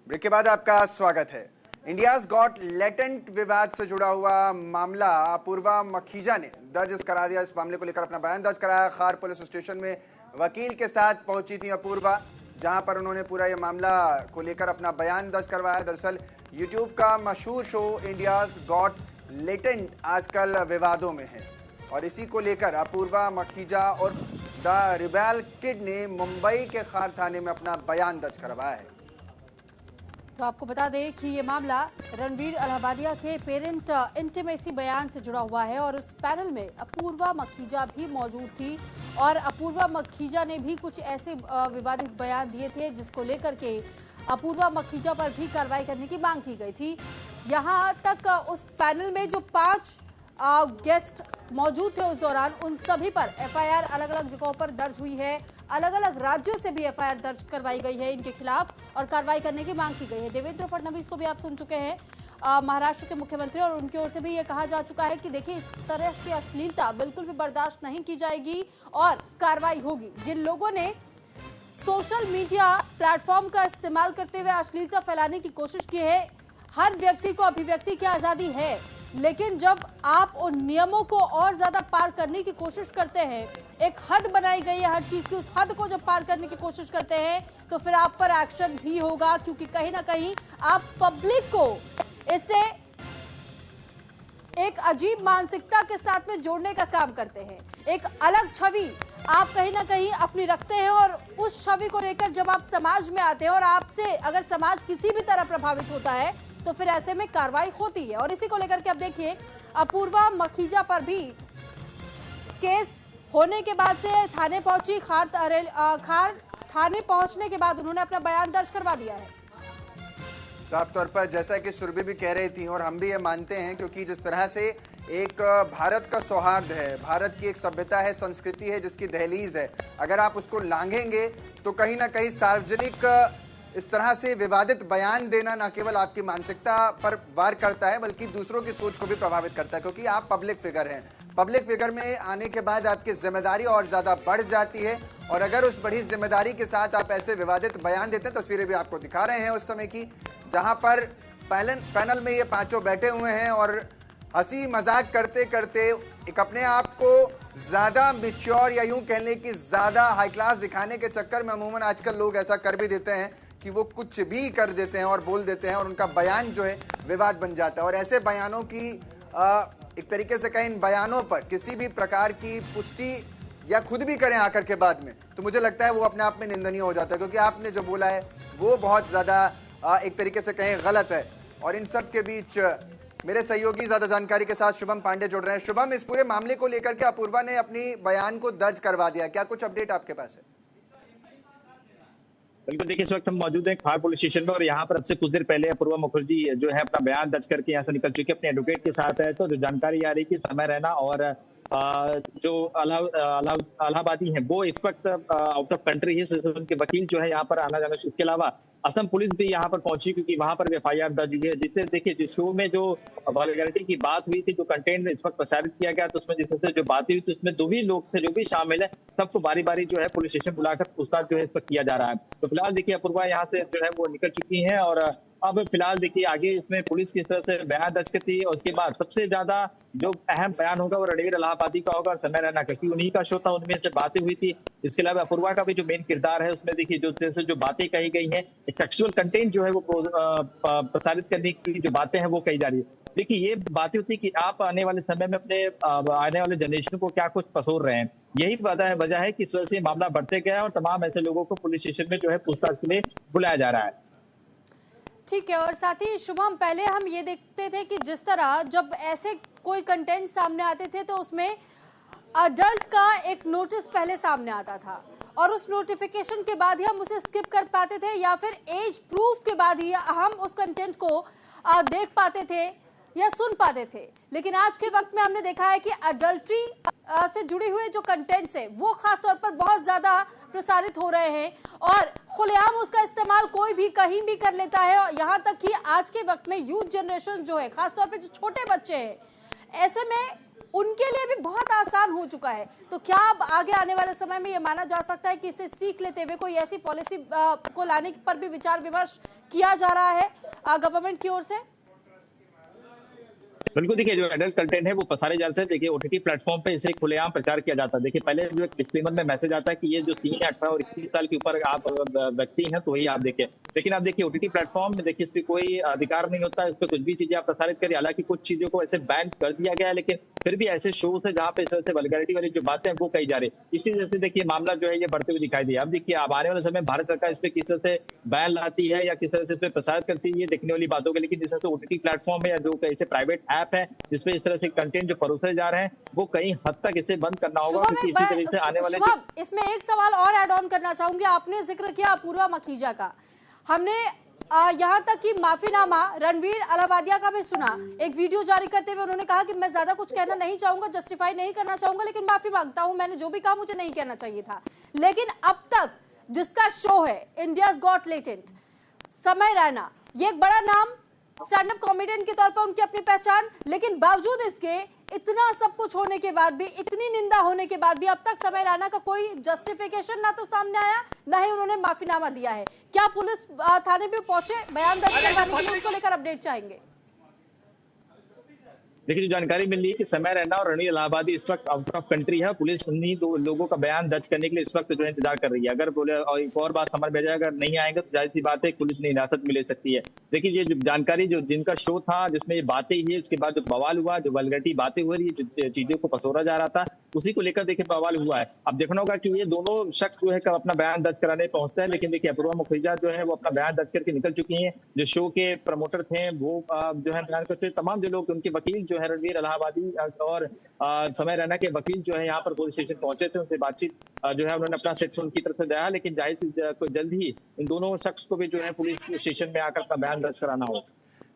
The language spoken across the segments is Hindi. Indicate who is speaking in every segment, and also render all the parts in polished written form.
Speaker 1: ब्रेक के बाद आपका स्वागत है। इंडियाज गॉट लेटेंट विवाद से जुड़ा हुआ मामला अपूर्वा मखीजा ने दर्ज करा दिया। इस मामले को लेकर अपना बयान दर्ज कराया। खार पुलिस स्टेशन में वकील के साथ पहुंची थी अपूर्वा, जहां पर उन्होंने पूरा ये मामला को लेकर अपना बयान दर्ज करवाया। दरअसल यूट्यूब का मशहूर शो इंडियाज गॉट लेटेंट आजकल विवादों में है और इसी को लेकर अपूर्वा मखीजा और द रिबेल किड ने मुंबई के खार थाने में अपना बयान दर्ज करवाया है।
Speaker 2: तो आपको बता दें कि ये मामला रणवीर अलाहाबादिया के पेरेंट इंटीमेसी बयान से जुड़ा हुआ है और उस पैनल में अपूर्वा मखीजा भी मौजूद थी और अपूर्वा मखीजा ने भी कुछ ऐसे विवादित बयान दिए थे जिसको लेकर के अपूर्वा मखीजा पर भी कार्रवाई करने की मांग की गई थी। यहाँ तक उस पैनल में जो 5 गेस्ट मौजूद थे उस दौरान उन सभी पर एफआईआर अलग अलग जगहों पर दर्ज हुई है। अलग अलग राज्यों से भी एफआईआर दर्ज करवाई गई है इनके खिलाफ और कार्रवाई करने की मांग की गई है। देवेंद्र फडणवीस को भी आप सुन चुके हैं, महाराष्ट्र के मुख्यमंत्री, और उनकी ओर से भी ये कहा जा चुका है कि देखिए इस तरह की अश्लीलता बिल्कुल भी बर्दाश्त नहीं की जाएगी और कार्रवाई होगी। जिन लोगों ने सोशल मीडिया प्लेटफॉर्म का इस्तेमाल करते हुए अश्लीलता फैलाने की कोशिश की है, हर व्यक्ति को अभिव्यक्ति की आजादी है, लेकिन जब आप उन नियमों को और ज्यादा पार करने की कोशिश करते हैं, एक हद बनाई गई है हर चीज की, उस हद को जब पार करने की कोशिश करते हैं तो फिर आप पर एक्शन भी होगा, क्योंकि कहीं ना कहीं आप पब्लिक को इससे एक अजीब मानसिकता के साथ में जोड़ने का काम करते हैं। एक अलग छवि आप कहीं ना कहीं अपनी रखते हैं और उस छवि को लेकर जब आप समाज में आते हैं और आपसे अगर समाज किसी भी तरह प्रभावित होता है तो फिर ऐसे में कार्रवाई होती है। और इसी को लेकर के अब देखिए अपूर्वा मखीजा पर भी केस होने के बाद से थाने पहुंची। खार थाने पहुंचने के बाद उन्होंने अपना बयान दर्ज करवा दिया है।
Speaker 1: साफ तौर पर जैसा कि सुरभि भी कह रही थी और हम भी ये मानते हैं, क्योंकि जिस तरह से एक भारत का सौहार्द है, भारत की एक सभ्यता है, संस्कृति है जिसकी दहलीज है, अगर आप उसको लांघेंगे तो कहीं ना कहीं सार्वजनिक इस तरह से विवादित बयान देना न केवल आपकी मानसिकता पर वार करता है बल्कि दूसरों की सोच को भी प्रभावित करता है, क्योंकि आप पब्लिक फिगर हैं। पब्लिक फिगर में आने के बाद आपकी जिम्मेदारी और ज़्यादा बढ़ जाती है और अगर उस बड़ी जिम्मेदारी के साथ आप ऐसे विवादित बयान देते हैं, तस्वीरें भी आपको दिखा रहे हैं उस समय की, जहां पर पैनल में ये पांचों बैठे हुए हैं और हंसी मजाक करते करते एक अपने आप को ज़्यादा मैच्योर या यूं कहने की ज़्यादा हाई क्लास दिखाने के चक्कर में अमूमन आजकल लोग ऐसा कर भी देते हैं कि वो कुछ भी कर देते हैं और बोल देते हैं और उनका बयान जो है विवाद बन जाता है। और ऐसे बयानों की एक तरीके से कहें, इन बयानों पर किसी भी प्रकार की पुष्टि या खुद भी करें आकर के बाद में, तो मुझे लगता है वो अपने आप में निंदनीय हो जाता है, क्योंकि आपने जो बोला है वो बहुत ज़्यादा एक तरीके से कहें गलत है। और इन सब के बीच मेरे सहयोगी ज़्यादा जानकारी के साथ शुभम पांडे जुड़ रहे हैं। शुभम, इस पूरे मामले को लेकर के अपूर्वा ने अपनी बयान को दर्ज करवा दिया, क्या कुछ अपडेट आपके पास है?
Speaker 3: बिल्कुल, देखिए इस वक्त हम मौजूद हैं खार पुलिस स्टेशन में और यहाँ पर अब से कुछ देर पहले अपूर्वा मुखर्जी जो है अपना बयान दर्ज करके यहाँ से निकल चुके अपने एडवोकेट के साथ है। तो जो जानकारी आ रही है कि समय रहना और जो अलाहाबादी है वो इस वक्त आउट ऑफ कंट्री है, उनके वकील जो है यहाँ पर आना जाना। इसके अलावा असम पुलिस भी यहाँ पर पहुंची क्योंकि वहां पर एफआईआर दर्ज हुई है, जिससे देखिए जो शो में जो वल्गैरिटी की बात हुई थी, जो कंटेंट इस वक्त प्रसारित किया गया, तो उसमें जिससे जो बातें हुई तो उसमें 2 ही लोग थे जो भी शामिल है, सबको बारी बारी जो है पुलिस स्टेशन बुलाकर पूछताछ जो है इस पर किया जा रहा है। तो फिलहाल देखिए अपूर्वा यहाँ से जो है वो निकल चुकी है और अब फिलहाल देखिए आगे इसमें पुलिस किस तरह से बयान दर्ज करती है और उसके बाद सबसे ज्यादा जो अहम बयान होगा वो रणवीर अलाहाबादी का होगा और समय रहना, क्योंकि उन्हीं का शो था, उनमें से बातें हुई थी। इसके अलावा अपूर्वा का भी जो मेन किरदार है उसमें देखिए जो बातें कही गई हैं, सेक्सुअल कंटेंट जो है वो प्रसारित करने की जो बातें हैं वो कही जा रही है। देखिए ये बातें होती है कि आप आने वाले समय में अपने आने वाले जनरेशन को क्या कुछ पसोर रहे हैं, यही वजह है कि इस वजह से मामला बढ़ते गया और तमाम ऐसे लोगों को पुलिस स्टेशन में जो है पूछताछ के लिए बुलाया जा रहा है।
Speaker 2: ठीक है, और साथ ही शुभम, पहले हम ये देखते थे कि जिस तरह जब ऐसे कोई कंटेंट सामने आते थे तो उसमें अडल्ट का एक नोटिस पहले सामने आता था और उस नोटिफिकेशन के बाद ही हम उसे स्किप कर पाते थे या फिर एज प्रूफ के बाद ही हम उस कंटेंट को देख पाते थे या सुन पाते थे। लेकिन आज के वक्त में हमने देखा है कि अडल्ट्री से जुड़े हुए जो कंटेंट्स है वो खास तौर पर बहुत ज्यादा प्रसारित हो रहे हैं और खुलेआम उसका इस्तेमाल कोई भी कहीं भी कर लेता है। और यहाँ तक कि आज के वक्त में यूथ जनरेशन जो है, खासतौर पे जो छोटे बच्चे हैं, ऐसे में उनके लिए भी बहुत आसान हो चुका है। तो क्या अब आगे आने वाले समय में ये माना जा सकता है कि इसे सीख लेते हुए कोई ऐसी पॉलिसी को लाने पर भी विचार विमर्श किया जा रहा है गवर्नमेंट की ओर से?
Speaker 3: बिल्कुल, देखिए जो एडल्ट कंटेंट है वो पसारे जाते हैं। देखिए ओटीटी प्लेटफॉर्म पे इसे खुलेआम प्रचार किया जाता है। देखिए पहले जो एक डिस्क्लेमर में मैसेज आता है कि ये जो सीन है 18 और 21 साल के ऊपर आप व्यक्ति हैं तो वही आप देखें। लेकिन आप देखिए ओटीटी प्लेटफॉर्म में देखिए इस पे कोई अधिकार नहीं होता है, इस पे कुछ भी चीजें आप प्रसारित करिए। हालांकि कुछ चीजों को ऐसे बैन कर दिया गया है, लेकिन फिर भी ऐसे शोज है जहाँ पे इस तरह से वल्गैरिटी वाली जो बातें हैं वो कही जा रही है। इसी वजह से देखिए मामला जो है ये बढ़ते हुए दिखाई दिया। अब देखिए अब आने वाले समय भारत सरकार इस पे किस तरह से बैन लाती है या किस तरह से इस पे प्रसारित करती है, ये देखने वाली बातों के। लेकिन जिस तरह से ओटीटी प्लेटफॉर्म है या जो ऐसे प्राइवेट ऐप है जिसपे इस तरह से कंटेंट जो परोसे जा रहे हैं वो कहीं हद तक इसे बंद करना होगा, क्योंकि इसी तरह से आने वाले
Speaker 2: इसमें एक सवाल और ऐड ऑन करना चाहूंगी। आपने जिक्र किया अपूर्वा मखीजा का, हमने यहाँ तक कि माफीनामा रणवीर अलाहाबादिया का भी सुना। एक वीडियो जारी करते हुए उन्होंने कहा कि मैं ज्यादा कुछ कहना नहीं चाहूंगा, जस्टिफाई नहीं करना चाहूंगा, लेकिन माफी मांगता हूं, मैंने जो भी कहा मुझे नहीं कहना चाहिए था। लेकिन अब तक जिसका शो है इंडियाज गॉट टैलेंट, समय रैना, ये एक बड़ा नाम, स्टैंड अप कॉमेडियन के तौर पर उनकी अपनी पहचान, लेकिन बावजूद इसके इतना सब कुछ होने के बाद भी, इतनी निंदा होने के बाद भी अब तक समय रैना का कोई जस्टिफिकेशन ना तो सामने आया, ना ही उन्होंने माफीनामा दिया है। क्या पुलिस थाने पे पहुंचे बयान दर्ज करवाने के लिए? उनको लेकर अपडेट चाहेंगे।
Speaker 3: देखिए जो जानकारी मिल रही है कि समय रैना और रणवीर अलाहाबादी इस वक्त आउट ऑफ कंट्री है। पुलिस उन्हीं दो लोगों का बयान दर्ज करने के लिए इस वक्त जो है इंतजार कर रही है। अगर बोले और एक और बात समझ में जाए, अगर नहीं आएंगे तो जाहिर सी बात है पुलिस ने हिरासत में ले सकती है। देखिए ये जो जानकारी जो जिनका शो था जिसमें ये बातें हुई, उसके बाद जो बवाल हुआ, जो वल्गैरिटी बातें हो रही है, जो चीजों को पसोरा जा रहा था, उसी को लेकर देखिए बवाल हुआ है। अब देखना होगा कि ये दोनों शख्स जो है कब अपना बयान दर्ज कराने पहुंचता है। लेकिन देखिए अपूर्वा मखीजा जो है वो अपना बयान दर्ज करके निकल चुकी हैं। जो शो के प्रमोटर थे वो जो है बयान करते, तमाम जो लोग उनके वकील जो है रणवीर अलाहाबादी और समय रैना के वकील जो है यहाँ पर पुलिस स्टेशन पहुंचे थे, उनसे बातचीत जो है उन्होंने अपना सेट उनकी तरफ से दिया। लेकिन जाहिर जल्द ही इन दोनों शख्स को भी जो है पुलिस स्टेशन में आकर अपना बयान दर्ज कराना हो।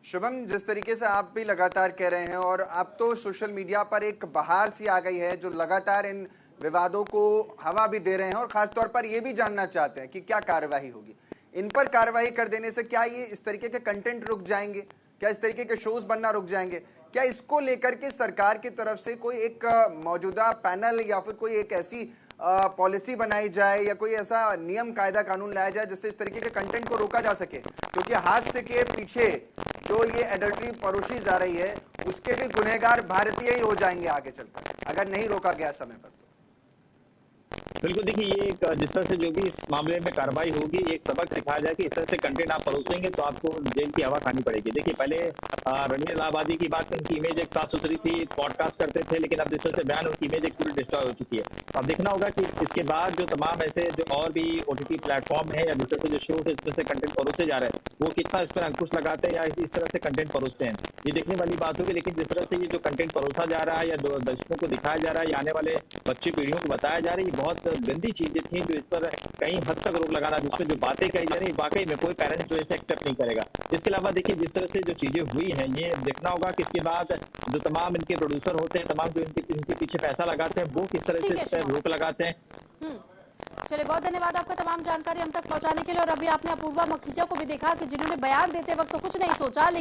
Speaker 1: शुभम, जिस तरीके से आप भी लगातार कह रहे हैं और अब तो सोशल मीडिया पर एक बहार सी आ गई है जो लगातार इन विवादों को हवा भी दे रहे हैं और खासतौर पर ये भी जानना चाहते हैं कि क्या कार्रवाई होगी। इन पर कार्रवाई कर देने से क्या ये इस तरीके के कंटेंट रुक जाएंगे? क्या इस तरीके के शोज बनना रुक जाएंगे? क्या इसको लेकर के सरकार की तरफ से कोई एक मौजूदा पैनल या फिर कोई एक ऐसी पॉलिसी बनाई जाए या कोई ऐसा नियम कायदा कानून लाया जाए जिससे इस तरीके के कंटेंट को रोका जा सके? क्योंकि हादसे के पीछे जो ये एडल्ट्री परोसी जा रही है उसके भी गुनहगार भारतीय ही हो जाएंगे आगे चलकर, अगर नहीं रोका गया समय पर।
Speaker 3: बिल्कुल, देखिए ये एक जिस तरह से जो भी इस मामले में कार्रवाई होगी, एक सबक सिखाया जाए कि इस तरह से कंटेंट आप परोसेंगे तो आपको जेल की हवा खानी पड़ेगी। देखिए पहले रणवीर अलाहाबादी की बात, उनकी इमेज एक साफ सुथरी थी, पॉडकास्ट करते थे, लेकिन अब जिस तरह से बयान, उनकी इमेज एक पूरी डिस्ट्रॉय हो चुकी है। अब देखना होगा कि इसके बाद जो तमाम ऐसे जो और भी ओटीटी प्लेटफॉर्म है या जिस तरह से जो शो इस तरह से कंटेंट परोसे जा रहे हैं वो कितना इस पर अंकुश लगाते हैं या इस तरह से कंटेंट परोसते हैं, ये देखने वाली बात होगी। लेकिन जिस तरह से ये जो कंटेंट परोसा जा रहा है या दर्शकों को दिखाया जा रहा है या आने वाले बच्ची पीढ़ियों को बताया जा रहा है, ये बहुत गंदी चीजें थी जो इस पर कहीं हद तक रोक लगाना, जिसमें जो बातें कही जा रही वाकई में कोई पेरेंट्स जो इसे एक्सेप्ट नहीं करेगा। इसके अलावा देखिए जिस तरह से जो चीजें हुई हैं, ये देखना होगा कि इसके बाद जो तमाम इनके प्रोड्यूसर होते हैं, तमाम जो इनके पीछे पैसा लगाते हैं, वो किस तरह से इस पर रोक लगाते हैं।
Speaker 2: चलिए, बहुत धन्यवाद आपका तमाम जानकारी हम तक पहुंचाने के लिए। और अभी आपने अपूर्वा मखीजा को भी देखा कि जिन्होंने बयान देते वक्त तो कुछ नहीं सोचा, लेकिन